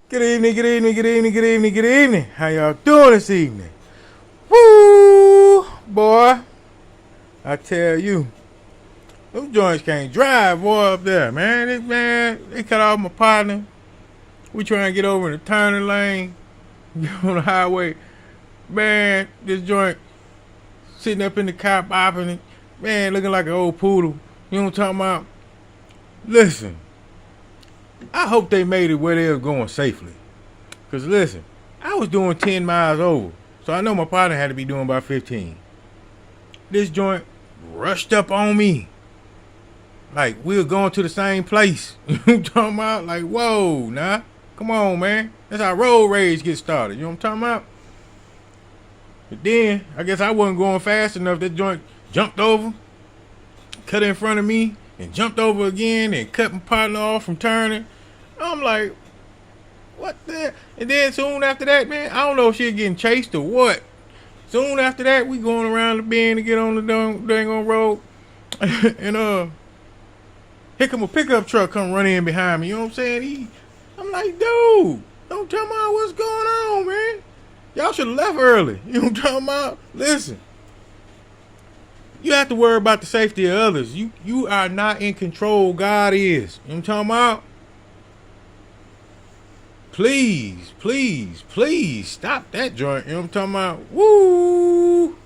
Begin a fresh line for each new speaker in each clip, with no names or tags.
Good evening, good evening, good evening, good evening, good evening. How y'all doing this evening? Woo! Boy, I tell you, them joints can't drive, boy, up there, man. They cut off my partner. We trying to get over in the turning lane, get on the highway. Man, this joint sitting up in the car bopping it. Man, looking like an old poodle. You know what I'm talking about? Listen, I hope they made it where they was going safely. Because listen, I was doing 10 miles over. So I know my partner had to be doing about 15. This joint rushed up on me. Like we were going to the same place. You know what I'm talking about? Like, whoa, nah. Come on, man. That's how road rage gets started. You know what I'm talking about? But then, I guess I wasn't going fast enough. That joint jumped over, cut in front of me, and jumped over again and cut my partner off from turning. I'm like, what the? And then soon after that, man, I don't know if she was getting chased or what. Soon after that, we going around the bend to get on the dang on road. And here come a pickup truck come running in behind me. You know what I'm saying? I'm like, dude, don't tell me what's going on, man. Y'all should have left early. You know what I'm talking about? Listen. You have to worry about the safety of others. You are not in control. God is. You know what I'm talking about? Please, please, please stop that joint. You know what I'm talking about? Woo!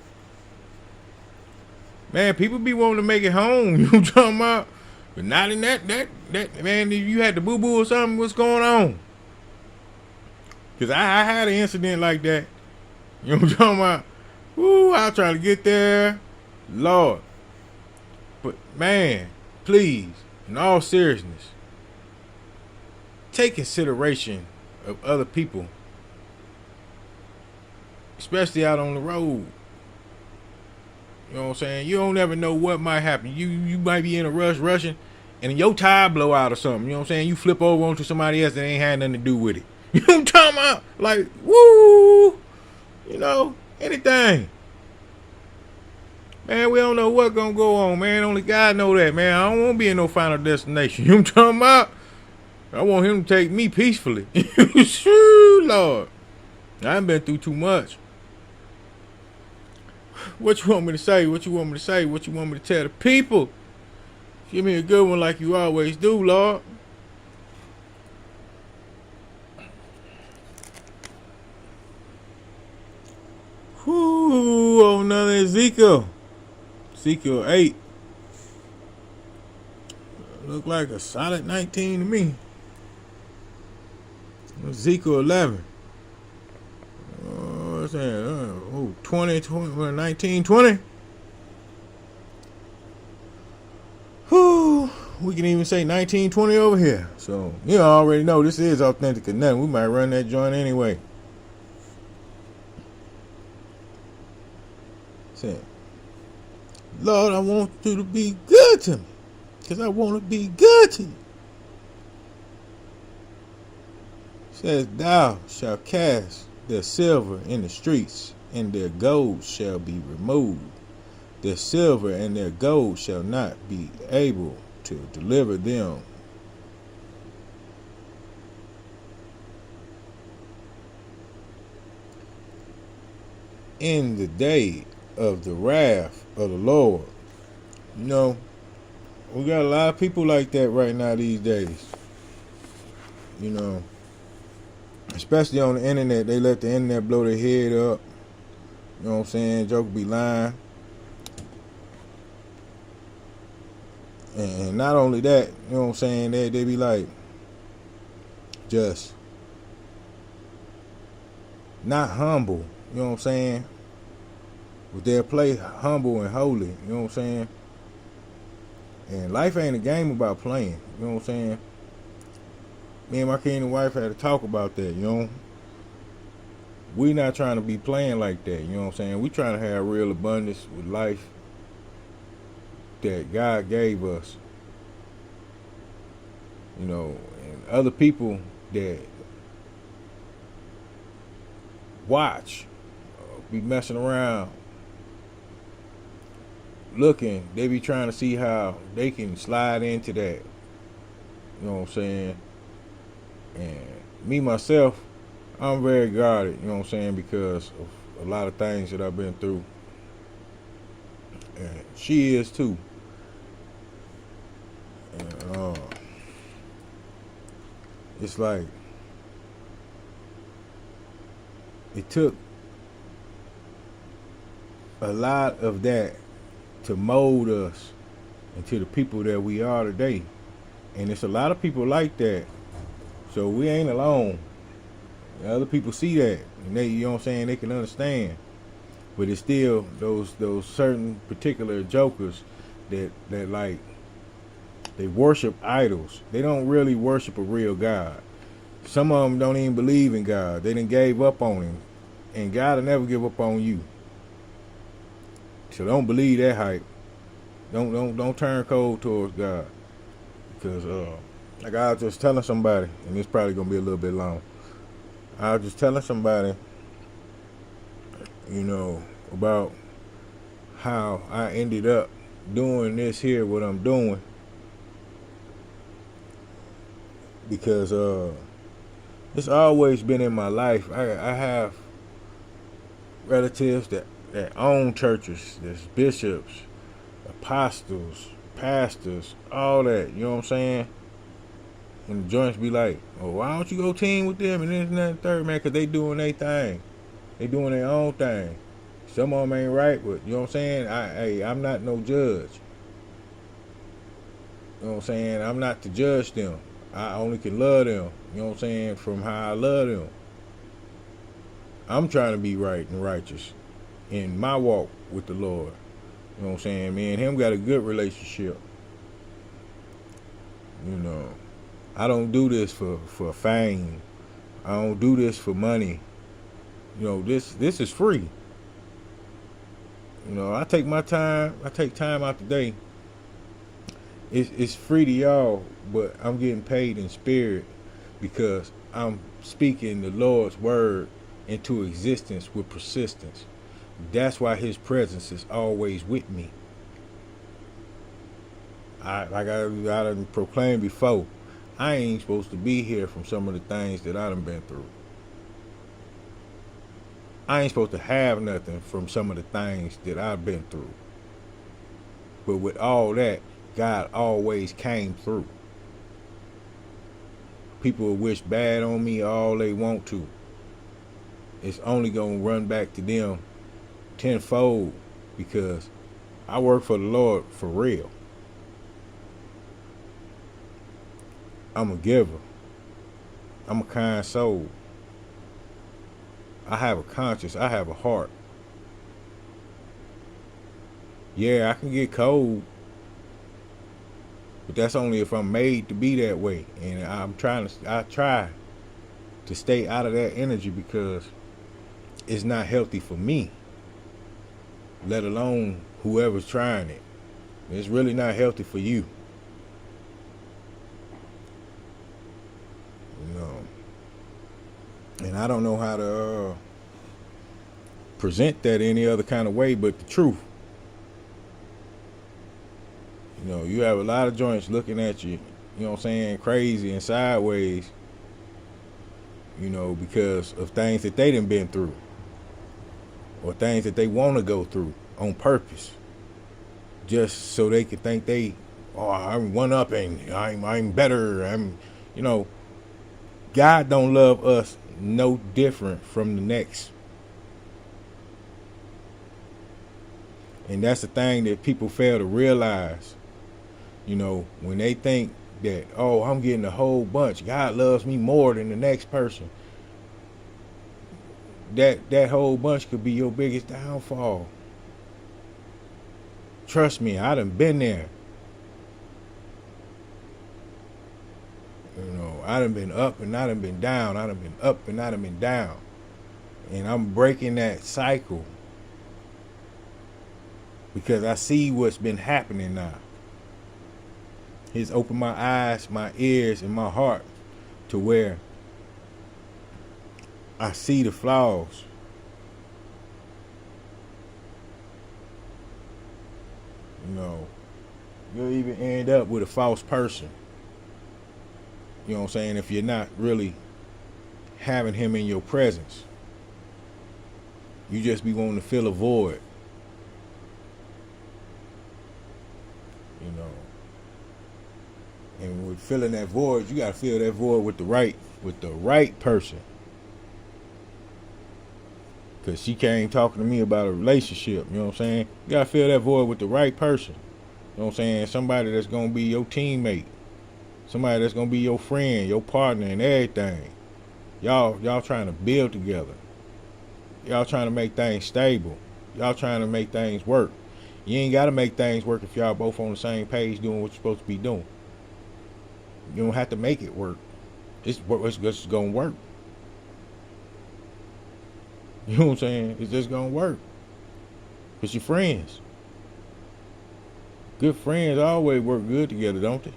Man, people be wanting to make it home. You know what I'm talking about? But not in that man, if you had the boo-boo or something, what's going on? Because I had an incident like that. You know what I'm talking about? Woo, I was trying to get there. Lord. But man, please, in all seriousness, take consideration of other people, especially out on the road. You know what I'm saying? You don't ever know what might happen. You might be in a rushing, and your tire blow out or something. You know what I'm saying? You flip over onto somebody else that ain't had nothing to do with it. You know what I'm talking about? Like, woo! You know, anything. Man, we don't know what's gonna go on, man. Only God know that, man. I don't want to be in no final destination. You know what I'm talking about? I want him to take me peacefully. Lord. I ain't been through too much. What you want me to say? What you want me to say? What you want me to tell the people? Give me a good one like you always do, Lord. Whoo, oh, another Ezekiel. Ezekiel 8. Look like a solid 19 to me. Ezekiel 11. What's that? 19, 20. Whoo, we can even say 1920 over here. So, you already know this is authentic or nothing. We might run that joint anyway. Say, Lord, I want you to be good to me. Because I want to be good to you. Says, thou shalt cast their silver in the streets, and their gold shall be removed. Their silver and their gold shall not be able to deliver them. In the day of the wrath of the Lord. You know, we got a lot of people like that right now these days. You know, especially on the internet, they let the internet blow their head up. You know what I'm saying? Joke be lying. And not only that, you know what I'm saying, they be like, just not humble, you know what I'm saying? But they'll play humble and holy, you know what I'm saying? And life ain't a game about playing, you know what I'm saying? Me and my Kingdom wife had to talk about that, you know? We not trying to be playing like that, you know what I'm saying? We trying to have real abundance with life that God gave us. You know, and other people that watch, be messing around, looking, they be trying to see how they can slide into that. You know what I'm saying? And me myself, I'm very guarded, you know what I'm saying, because of a lot of things that I've been through. And she is too. And it's like it took a lot of that to mold us into the people that we are today. And it's a lot of people like that. So we ain't alone. Other people see that and they, you know what I'm saying, they can understand. But it's still those certain particular jokers that like they worship idols. They don't really worship a real God. Some of them don't even believe in God. They done gave up on him. And God will never give up on you. So don't believe that hype. Don't turn cold towards God. Because like I was just telling somebody, and it's probably gonna be a little bit long. I was just telling somebody, you know, about how I ended up doing this here, what I'm doing. Because it's always been in my life. I have relatives that own churches. There's bishops, apostles, pastors, all that. You know what I'm saying? And the joints be like, oh, why don't you go team with them and this and that and third, man? Because they doing their thing. They doing their own thing. Some of them ain't right, but you know what I'm saying? I'm not no judge. You know what I'm saying? I'm not to judge them. I only can love them. You know what I'm saying? From how I love them. I'm trying to be right and righteous in my walk with the Lord. You know what I'm saying? Me and him got a good relationship. You know, I don't do this for fame. I don't do this for money. You know, this is free. You know, I take my time. I take time out the day. It's free to y'all, but I'm getting paid in spirit because I'm speaking the Lord's word into existence with persistence. That's why his presence is always with me. I done proclaimed before, I ain't supposed to be here from some of the things that I done been through. I ain't supposed to have nothing from some of the things that I've been through. But with all that, God always came through. People will wish bad on me all they want to. It's only going to run back to them tenfold because I work for the Lord for real. I'm a giver. I'm a kind soul. I have a conscience. I have a heart. Yeah, I can get cold, but that's only if I'm made to be that way. And I try to stay out of that energy because it's not healthy for me, let alone whoever's trying it. It's really not healthy for you. You know, and I don't know how to present that any other kind of way but the truth. You know, you have a lot of joints looking at you, you know what I'm saying, crazy and sideways, you know, because of things that they done been through or things that they want to go through on purpose just so they can think I'm one up and I'm better. You know, God don't love us no different from the next. And that's the thing that people fail to realize. You know, when they think that, I'm getting a whole bunch, God loves me more than the next person. That whole bunch could be your biggest downfall. Trust me, I done been there. You know, I done been up and I done been down. I done been up and I done been down. And I'm breaking that cycle because I see what's been happening now. He's opened my eyes, my ears, and my heart to where I see the flaws. You know, you'll even end up with a false person. You know what I'm saying? If you're not really having him in your presence. You just be wanting to fill a void. You know. And with filling that void, you gotta fill that void with the right person. Cause she came talking to me about a relationship, you know what I'm saying? You gotta fill that void with the right person. You know what I'm saying? Somebody that's gonna be your teammate. Somebody that's gonna be your friend, your partner, and everything. Y'all trying to build together. Y'all trying to make things stable. Y'all trying to make things work. You ain't gotta make things work if y'all both on the same page doing what you're supposed to be doing. You don't have to make it work. It's just gonna work. You know what I'm saying? It's just gonna work. It's your friends. Good friends always work good together, don't they?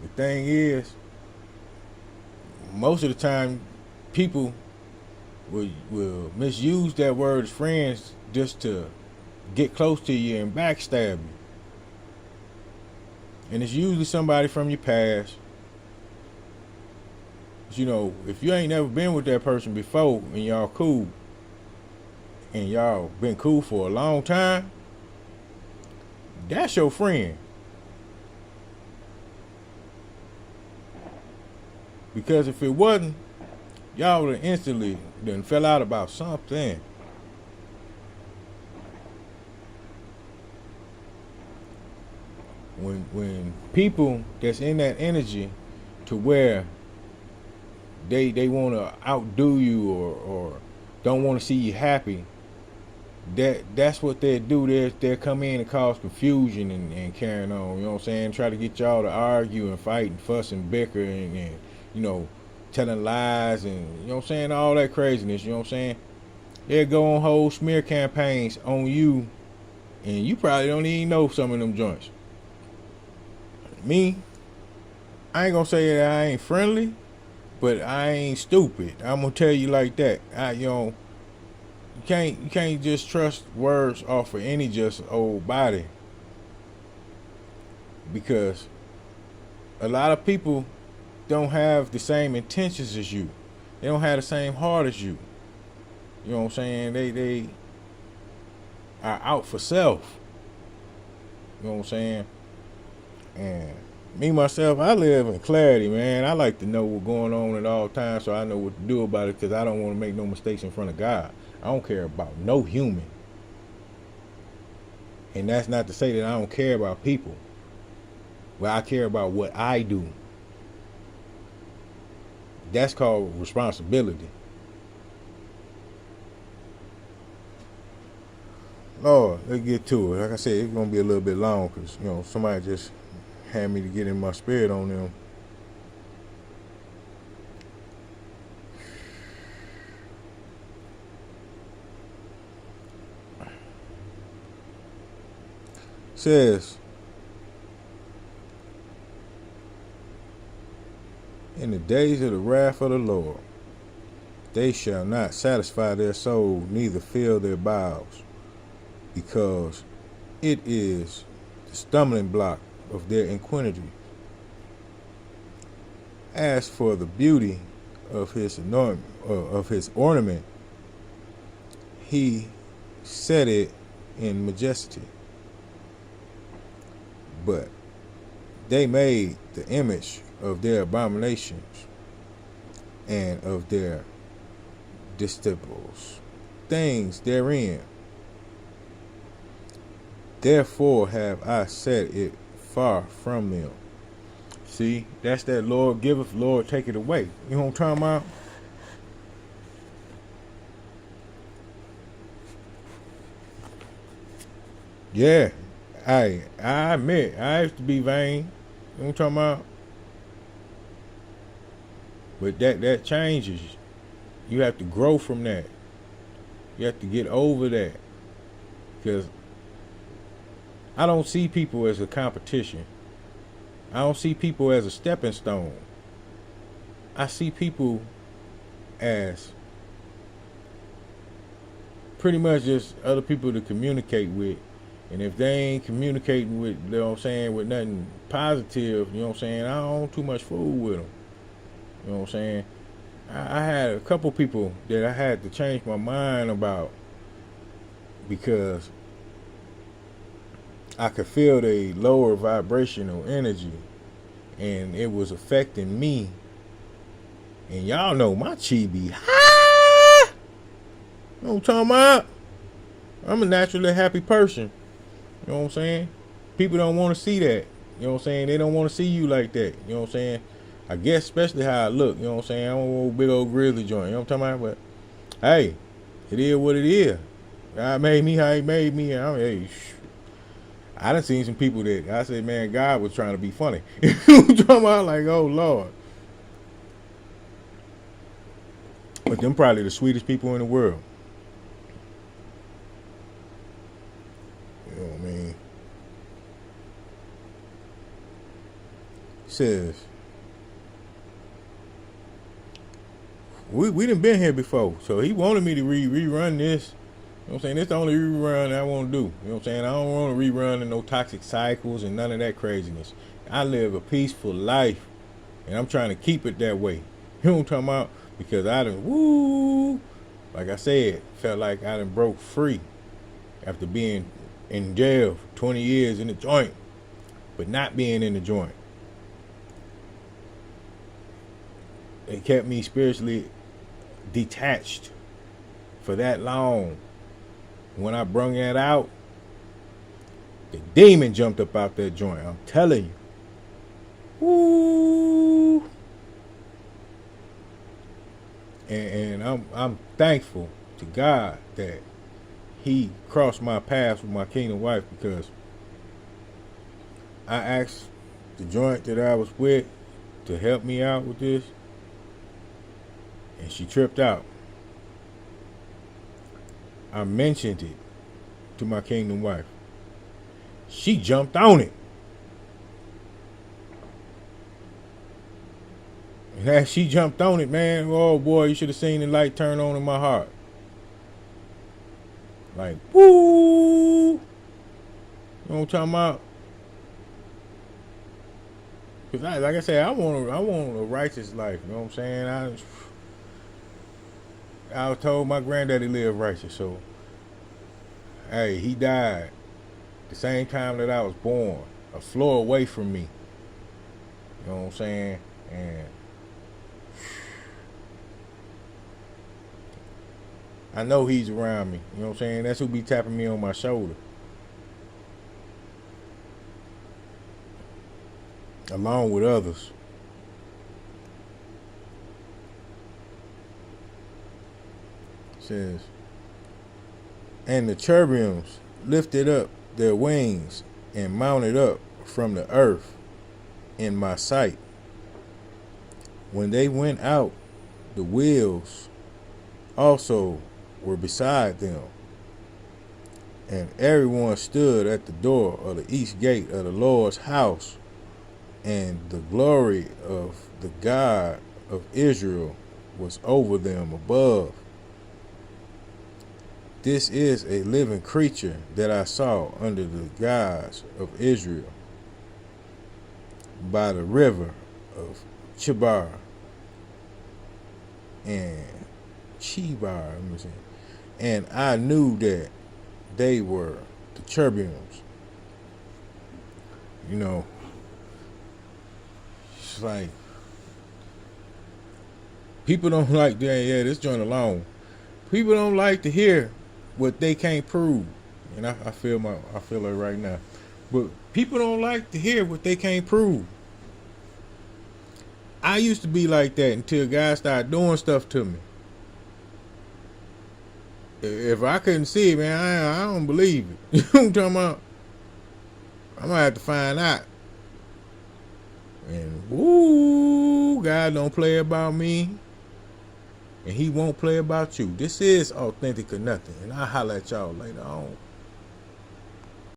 The thing is, most of the time, people will misuse that word as friends just to get close to you and backstab you. And it's usually somebody from your past. You know, if you ain't never been with that person before and y'all cool, and y'all been cool for a long time, that's your friend. Because if it wasn't, y'all would have instantly done fell out about something. When people that's in that energy to where they want to outdo you or don't want to see you happy, that's what they do. They'll come in and cause confusion and carrying on, you know what I'm saying? Try to get y'all to argue and fight and fuss and bicker and you know, telling lies and, you know what I'm saying, all that craziness, you know what I'm saying? They'll go on whole smear campaigns on you, and you probably don't even know some of them joints. Me, I ain't gonna say that I ain't friendly, but I ain't stupid. I'm gonna tell you like that. You can't just trust words off of any just old body, because a lot of people don't have the same intentions as you. They don't have the same heart as you. You know what I'm saying? They are out for self. You know what I'm saying? And me, myself, I live in clarity, man. I like to know what's going on at all times so I know what to do about it, because I don't want to make no mistakes in front of God. I don't care about no human. And that's not to say that I don't care about people. But I care about what I do. That's called responsibility. Lord, let's get to it. Like I said, it's going to be a little bit long because, you know, somebody just had me to get in my spirit on them. Says, in the days of the wrath of the Lord, they shall not satisfy their soul, neither fill their bowels, because it is the stumbling block of their iniquity. As for the beauty of his ornament, he set it in majesty. But they made the image of their abominations and of their despicable things therein. Therefore have I set it far from them. See, that's that Lord giveth, Lord take it away. You know what I'm talking about? Yeah. I admit, I used to be vain. You know what I'm talking about? But that changes. You have to grow from that. You have to get over that. Because I don't see people as a competition. I don't see people as a stepping stone. I see people as pretty much just other people to communicate with. And if they ain't communicating with, you know what I'm saying, with nothing positive. You know what I'm saying? I don't too much fool with them. You know what I'm saying? I had a couple people that I had to change my mind about because I could feel the lower vibrational energy and it was affecting me. And y'all know my chi be high. You know what I'm talking about? I'm a naturally happy person. You know what I'm saying? People don't want to see that. You know what I'm saying? They don't want to see you like that. You know what I'm saying? I guess especially how I look. You know what I'm saying? I'm a big old grizzly joint. You know what I'm talking about? But hey, it is what it is. God made me how he made me. I done seen some people that I said, man, God was trying to be funny. You know what I'm talking about? Like, oh, Lord. But them probably the sweetest people in the world. You know what I mean? Says, we done been here before, so he wanted me to rerun this. You know what I'm saying? This the only rerun I want to do. You know what I'm saying? I don't want to rerun in no toxic cycles and none of that craziness. I live a peaceful life, and I'm trying to keep it that way. You know what I'm talking about? Because I done, like I said, felt like I done broke free after being in jail for 20 years in the joint, but not being in the joint. It kept me spiritually detached for that long. When I brung that out, the demon jumped up out that joint. I'm telling you. Woo. And I'm thankful to God that he crossed my path with my kingdom wife, because I asked the joint that I was with to help me out with this, and she tripped out. I mentioned it to my kingdom wife. She jumped on it. And as she jumped on it, man, oh boy, you should have seen the light turn on in my heart. Like, woo! You know what I'm talking about? Because like I said, I want a righteous life. You know what I'm saying? I was told my granddaddy lived righteous, so hey, he died the same time that I was born, a floor away from me. You know what I'm saying? And I know he's around me. You know what I'm saying? That's who be tapping me on my shoulder. Along with others. Says, and the cherubims lifted up their wings and mounted up from the earth in my sight. When they went out, the wheels also were beside them, and everyone stood at the door of the east gate of the Lord's house, and the glory of the God of Israel was over them above. This is a living creature that I saw under the gods of Israel by the river of Chebar and Chebar, and I knew that they were the cherubims. You know, it's like people don't like that. Yeah, this joint alone. People don't like to hear what they can't prove, and I feel it right now. But people don't like to hear what they can't prove. I used to be like that until guys started doing stuff to me. If I couldn't see it, man, I don't believe it. You know what I'm talking about? I'm gonna have to find out. And woo, God don't play about me, and he won't play about you. This is Authentic or Nothing, and I'll holler at y'all later on.